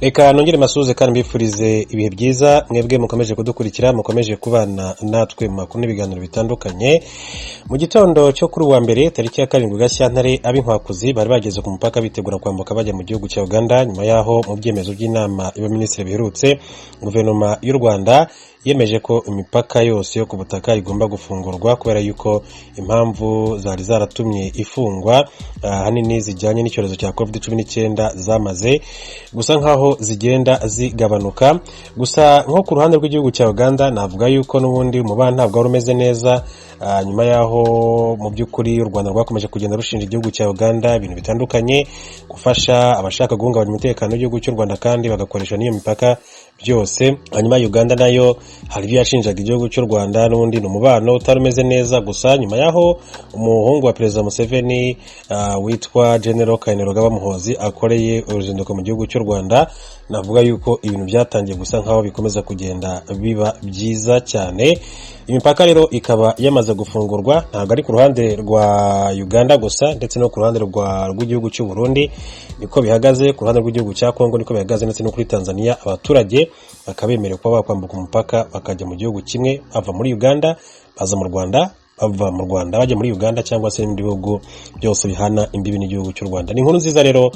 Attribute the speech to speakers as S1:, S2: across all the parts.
S1: Reka nongere masuze kandi mbifurize ibihe byiza mwebwe mukomeje kudukurikira mukomeje kubana natwe mu makuru n'ibiganiro bitandukanye. Mu gitondo cyo kuri wa mbere tariki ya 7 Gashyantare ab'inkwakuzi bari bageze ku mupaka bitegura kwambuka bajya mu gihugu cya Uganda. Nyuma yaho mu byemezo by'inama y'abaminisitiri biherutse, guverinoma y'u Rwanda yemeje ko imipaka yose yo ku butaka igomba gufungurwa kubera yuko impamvu zari zaratumye ifungwa hanini zijyanye n'icyorezo cya COVID-19 zamaze gusa nkaho zigenda zigabanuka. Gusa nko ku ruhande rw'igihugu cya Uganda navuga yuko n'ubundi umubano ntabwo wari umeze neza, nyuma yaho mu by'ukuri u Rwanda rwakomeje kugenda rushinja igihugu cya Uganda ibintu bitandukanye, gufasha abashaka guhungabanya umutekano w'igihugu cy'u Rwanda kandi bagakoresha n'iyo mipaka byose. Hanyuma Uganda nayo hari ibyo yashinjaga igihugu cy'u Rwanda, n'ubundi n'umubano utari umeze neza. Gusa nyuma yaho umuhungu wa Perezida Museveni witwa General Kainerugaba Muhoozi akoreye uruzinduko mu gihugu cy'u Rwanda, navuga yuko ibintu byatangiye gusa nkaho bikomeza kugenda biba byiza cyane. Imipaka rero ikaba yamaze gufungurwa, ntabwo ari ku ruhande rwa Uganda gusa ndetse no ku ruhande rw'igihugu cy'u Burundi niko bihagaze, ku ruhande rw'igihugu cya Kongo niko bihagaze, ndetse no kuri Tanzania abaturage bakabemerewe kuba bakwambuka umupaka bakajya mu gihugu kimwe, bava muri Uganda baza mu Rwanda, bava mu Rwanda bajya muri Uganda cyangwa se n'ibindi bihugu byose bihana imbibi n'igihugu cy'u Rwanda. Ni inkuru nziza rero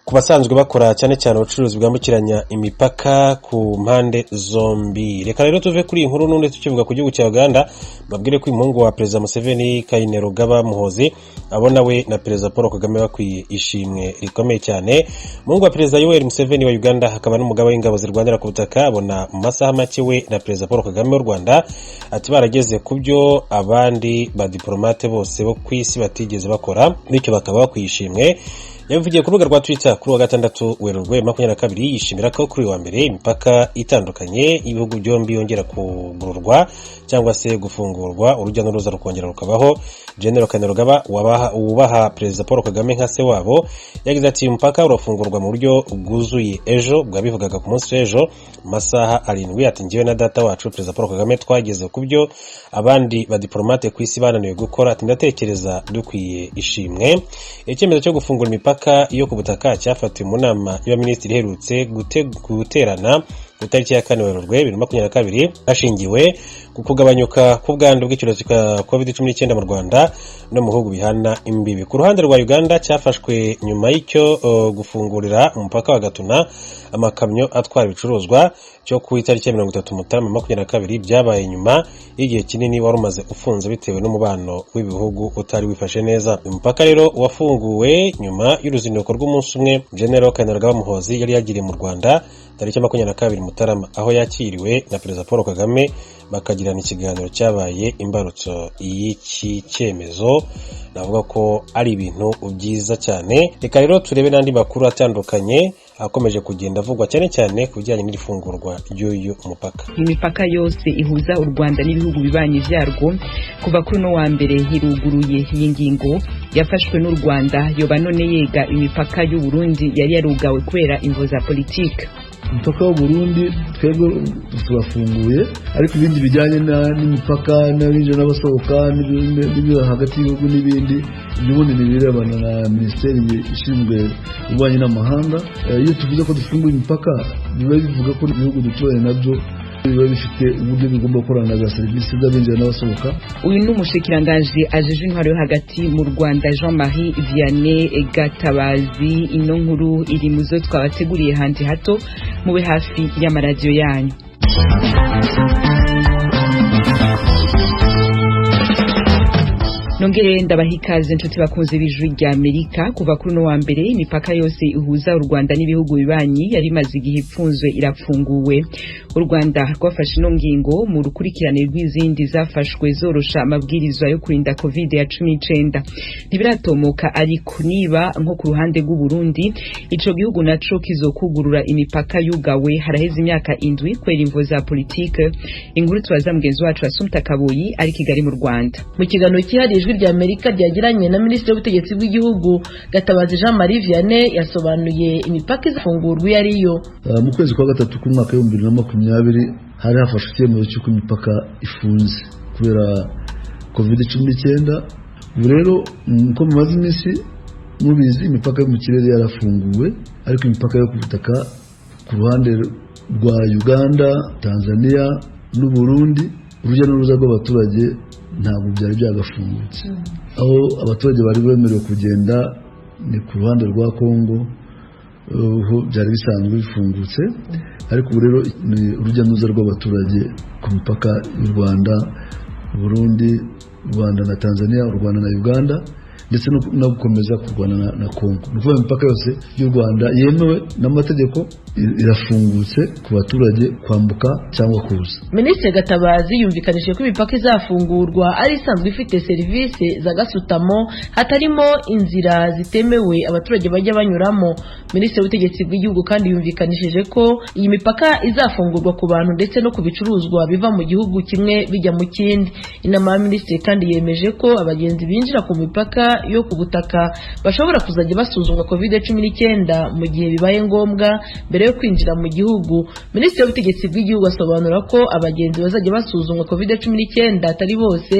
S1: ku basanzwe bakora cyane cyane ubucuruzi bwambukiranya imipaka ku mpande zombi. Reka rero tuve kuri inkuru n'undi tukivuga ku gihugu cya Uganda, babwire ko umuhungu wa Perezida Museveni Kainerugaba Muhoozi abona we na Perezida Paul Kagame bakwiye ishimwe rikomeye cyane. Umuhungu wa Perezida Yoweri Museveni wa Uganda hakaba n'umugaba w'ingabo zirwanira ku butaka abona mu masaha make we na Perezida Paul Kagame w'u Rwanda ati barageze ku byo abandi ba diplomate bose bo ku isi batigeze bakora, bityo bakaba bakwiye ishimwe. Yavugiye ku rubuga rwa Twitter kuri wa 6 Werurwe 2022 yishimira ko kuri wa mbere imipaka itandukanye ibihugu byombi yongera kugururwa cyangwa se gufungurwa, urujya n'uruza rukongera rukabaho. General Kainerugaba wubaha Perezida Paul Kagame nka se wabo yagize ati umupaka urafungurwa mu buryo bwuzuye ejo, bwabivugaga ku munsi w'ejo masaha 7. Ati ngiwe na data wacu Perezida Paul Kagame twageze ku byo abandi ba diplomate ku isi bananiwe gukora, ati ndatekereza dukwiye ishimwe. Icyemezo cyo gufungura imipaka yo ku butaka cyafatiwe mu nama y'abaminisitiri iherutse guterana ku tariki ya 4 Werurwe 2022 hashingiwe ku kugabanyuka k'ubwandu bw'icyorezo cya COVID-19 mu Rwanda no mu bihugu bihana imbibi. Ku ruhande rwa Uganda cyafashwe nyuma y'icyo gufungurira umupaka wa Gatuna amakamyo atwara ibicuruzwa cyo ku itariki ya 30 Mutarama 2022 byabaye nyuma y'igihe kinini wari umaze ufunze bitewe n'umubano w'ibihugu utari wifashe neza. Umupaka rero wafunguwe nyuma y'uruzinduko rw'umunsi umwe General Kainerugaba Muhoozi yari yagiriye mu Rwanda tariki 22 Mutarama, aho yakiriwe na Perezida Paul Kagame bakagirana ikiganiro cyabaye imbarutso y'iki cyemezo. Navuga ko ari ibintu byiza cyane. Reka rero turebe n'andi makuru atandukanye akomeje kugenda avugwa cyane cyane ku bijyanye n'ifungurwa ry'uyu mupaka.
S2: Imipaka yose ihuza u Rwanda n'ibihugu bibanyi byarwo kuva kuri no wa mbere hiruguruye. Iyi ngingo yafashwe n'u Rwanda yoba none yega imipaka y'u Burundi yari yarugawe kubera imvo za politike.
S3: Umupaka wa Burundi twebwe turafunguye, ariko ibindi bijyanye n'imipaka n'abinjira n'abasohoka n'ibyo hagati y'ibihugu n'ibindi n'ubundi nibirebana na Minisiteri ishinzwe ububanyi n'amahanga. Iyo tuvuze ko dufunguye imipaka biba bivuga ko ibihugu duturanye nabyo biba bifite uburyo bigomba gukorana za serivisi z'abinjira n'abasohoka.
S2: Uyu ni umushikiranganji ajeje intwaro yo hagati mu Rwanda Jean-Marie Vianney Gatabazi. Ino nkuru iri muzo twabateguriye handi hato mube hafi y'amaradiyo yanyu. Nongere ndabahikaze inshuti bakunze bijwi rya Amerika. Kuva kuri no wa mbere imipaka yose ihuza u Rwanda n'ibihugu bibanyi yari maze igihe ipfunzwe irafunguwe. U Rwanda rwafashe no ngingo mu rukurikirane rw'izindi zafashwe zorosha amabwirizwa yo kurinda COVID-19. Ntibiratomoka ariko niba nko ku ruhande rw'u Burundi ico gihugu naco kizokugurura imipaka yugawe haraheze imyaka 7 kwera imvo za politike. Inkuru tubaza mugenzi wacu Assumpta Kaboyi ari Kigali mu Rwanda.
S4: Mu kiganiro cyihariye ijwi rya Amerika ryagiranye na Minisitiri w'Ubutegetsi bw'Igihugu Gatabazi Jean-Marie Vianney yasobanuye imipaka izafungurwa yariyo.
S3: Mu kwezi kwa gatatu k'umwaka wa 2020 hari hafashwe icyemezo cy'uko imipaka ifunze kubera COVID-19. Ubu rero uko mumaze iminsi mubizi imipaka yo mu kirere yarafunguwe, ariko imipaka yo ku butaka ku ruhande rwa Uganda, Tanzania n'u Burundi urujya n'uruza rw'abaturage ntabwo byari byagafungutse. Aho abaturage bari bemerewe kugenda ni ku ruhande rwa Kongo, byari bisanzwe bifungutse, ariko ubu rero ni urujya n'uruza rw'abaturage ku mipaka y'u Rwanda, Burundi, Rwanda na Tanzania, u Rwanda na Uganda, ndetse no gukomeza kurwana na Kongo. Ni ukuvuga imipaka yose y'u Rwanda yemewe n'amategeko irafungutse ku baturage kwambuka cyangwa kuza.
S4: Minisitiri Gatabazi yumvikanije ko imipaka izafungurwa ari isanzwe ifite serivisi za gasutamo, hatarimo inzira zitemewe abaturage bajya banyuramo. Minisitiri w'ubutegetsi bw'igihugu kandi yumvikanishije ko iyi mipaka izafungurwa ku bantu ndetse no ku bicuruzwa biva mu gihugu kimwe bijya mu kindi. Inama ya minisitiri kandi yemeje ko abagenzi binjira ku mipaka yo ku butaka bashobora kuzajya basuzumwa COVID-19 mu gihe bibaye ngombwa mbere yo kwinjira mu gihugu. Minisitiri w'ubutegetsi bw'igihugu asobanura ko abagenzi bazajya basuzumwa COVID-19 atari bose,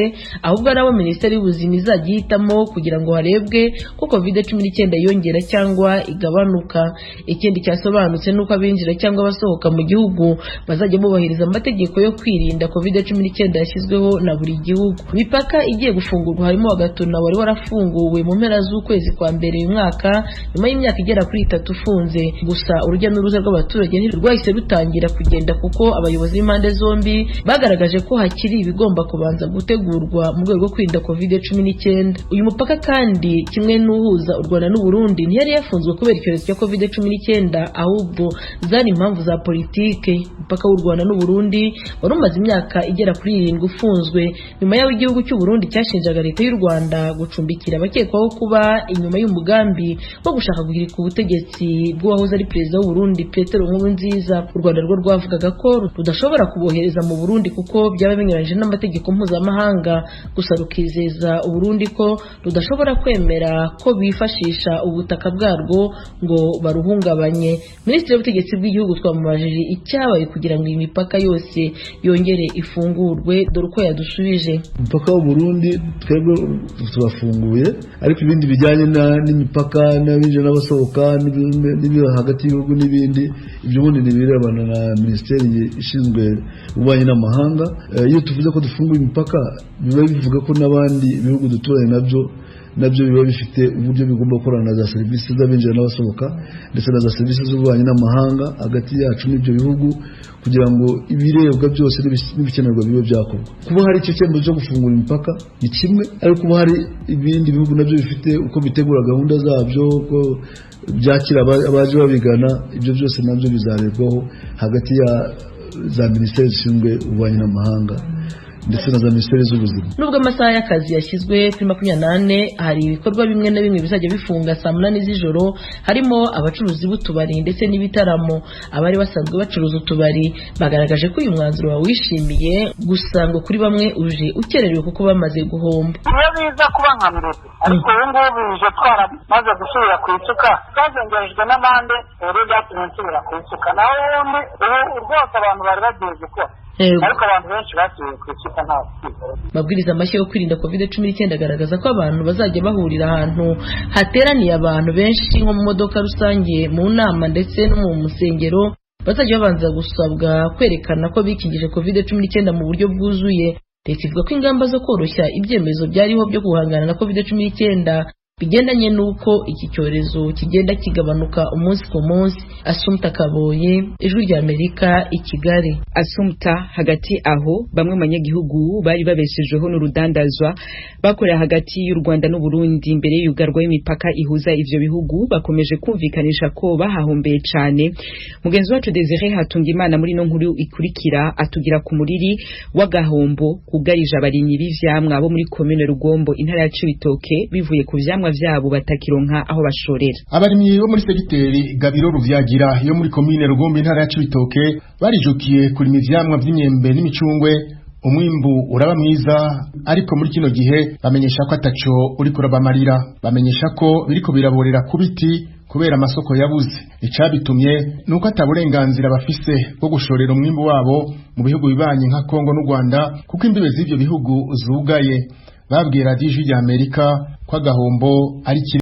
S4: ahubwo nabo Minisiteri y'Ubuzima izajya ihitamo kugira ngo harebwe ko COVID-19 yongera cyangwa igabanuka. Ikindi cyasobanutse nuko abinjira cyangwa abasohoka mu gihugu bazajya bubahiriza amategeko yo kwirinda COVID-19 yashyizweho na buri gihugu. Imipaka igiye gufungurwa harimo Gatuna wari warafunguwe mu mpera z'ukwezi kwa mbere uyu mwaka nyuma y'imyaka igera kuri 3 ufunze. Gusa urujya n'uruza rw'abaturage ntirwahise rutangira kugenda kuko abayobozi b'impande zombi bagaragaje ko hakiri ibigomba kubanza gutegurwa mu rwego rwo kwirinda COVID-19. Uyu mupaka kandi kimwe n'uhuza u Rwanda n'u Burundi ntiyari yafunzwe kubera icyorezo cya COVID-19, ahubwo zari impamvu za politike. Umupaka w'u Rwanda n'u Burundi wari umaze imyaka igera kuri 7 ufunzwe nyuma y'aho igihugu cy'u Burundi cyashinjaga leta y'u Rwanda gucumbikira abakekwaho kuba inyuma y'umugambi wo gushaka guhirika ubutegetsi bw'uwahoze ari perezida w'u Burundi Petero Nkurunziza. U Rwanda rwo rwavugaga ko rudashobora kubohereza mu Burundi kuko byaba binyuranyije n'amategeko mpuzamahanga, gusa rukizeza u Burundi ko rudashobora kwemera ko bifashisha ubutaka bwarwo ngo baruhungabanye. Minisitiri w'ubutegetsi bw'igihugu twamubajije icyabaye kugira ngo iyi mipaka yose yongere ifungurwe, dore uko yadusubije.
S3: Umupaka w'u Burundi twebwe turafunguye, ariko ibindi bijyanye n'imipaka n'abinjira n'abasohoka n'ibyo hagati y'ibihugu n'ibindi, ibyo bundi nibirebana na Minisiteri ishinzwe ububanyi n'amahanga. Iyo tuvuze ko dufunguye imipaka biba bivuga ko n'abandi bihugu duturanye nabyo biba bifite uburyo bigomba gukorana na za serivisi z'abinjira n'abasohoka ndetse na za serivisi z'ububanyi n'amahanga hagati yacu n'ibyo bihugu, kugira ngo ibirebwa byose n'ibikenerwa bibe byakorwa. Kuba hari icyo cyemezo cyo gufungura imipaka ni kimwe, ariko kuba hari ibindi bihugu nabyo bifite uko bitegura gahunda zabyo, uko byakira abaje babigana, ibyo byose nabyo bizarebwaho hagati ya za minisiteri zishinzwe ububanyi n'amahanga ndetse na za minisiteri z'ubuzima.
S4: Nubwo amasaha y'akazi yashyizwe kuri 24, hari ibikorwa bimwe na bimwe bizajya bifunga saa 8 z'ijoro, harimo abacuruzi b'utubari ndetse n'ibitaramo. Abari basanzwe bacuruza utubari bagaragaje ko uyu mwanzuro wawishimiye, gusa ngo kuri bamwe uje ukererewe kuko bamaze guhomba.
S5: Iyo biza kuba nka mbere, ariko ubu ngubu bije twamaze gusubira ku isuka, twazengerejwe n'amande rero byatumye nsubira ku isuka. Naho ubundi ubu rwose abantu bari bagiye gukora, ariko abantu benshi basubiye ku isuka nta
S4: mabwiriza mashya yo kwirinda COVID-19 agaragaza ko abantu bazajya bahurira ahantu hateraniye abantu benshi nko mu modoka rusange, mu nama ndetse no mu musengero bazajya babanza gusabwa kwerekana ko bikingije COVID-19 mu buryo bwuzuye. Leta ivuga ko ingamba zo koroshya ibyemezo byariho byo guhangana na COVID-19 bigendanye nuko iki cyorezo kigenda kigabanuka umunsi ku munsi. Asumta Kaboye, Ijwi rya Amerika, i Kigali.
S2: Asumta, hagati aho bamwe mu banyagihugu bari babeshejeho n'urudandazwa bakorera hagati y'u Rwanda n'u Burundi mbere y'ugarwa y'imipaka ihuza ivyo bihugu bakomeje kumvikanisha ko bahahombeye cyane. Mugenzi wacu Desire Hatungimana muri no nkuru ikurikira atugira ku muriri w'agahombo kugarije abarimyi b'ivyamwa bo muri commune Rugombo intara ya Cibitoke bivuye ku vyamwa vyabo batakironka aho bashorera.
S6: Abarimyi bo muri segiteri Gabiro Ruvyagira yo muri commune Rugombo intara ya Cibitoke barijukiye kuri ivyamwa vy'imyembe n'imicungwe. Umwimbu uraba mwiza, ariko muri kino gihe bamenyesha ko ataco uri kurabamarira. Bamenyesha ko biriko biraborera ku biti kubera amasoko yabuze. Icabitumye nuko ataburenganzira bafise bwo gushorera umwimbu wabo mu bihugu bibanye nka Kongo n'u Rwanda, kuko imbibe z'ivyo bihugu zugaye. Babwira Ijwi rya Amerika ko agahombo ari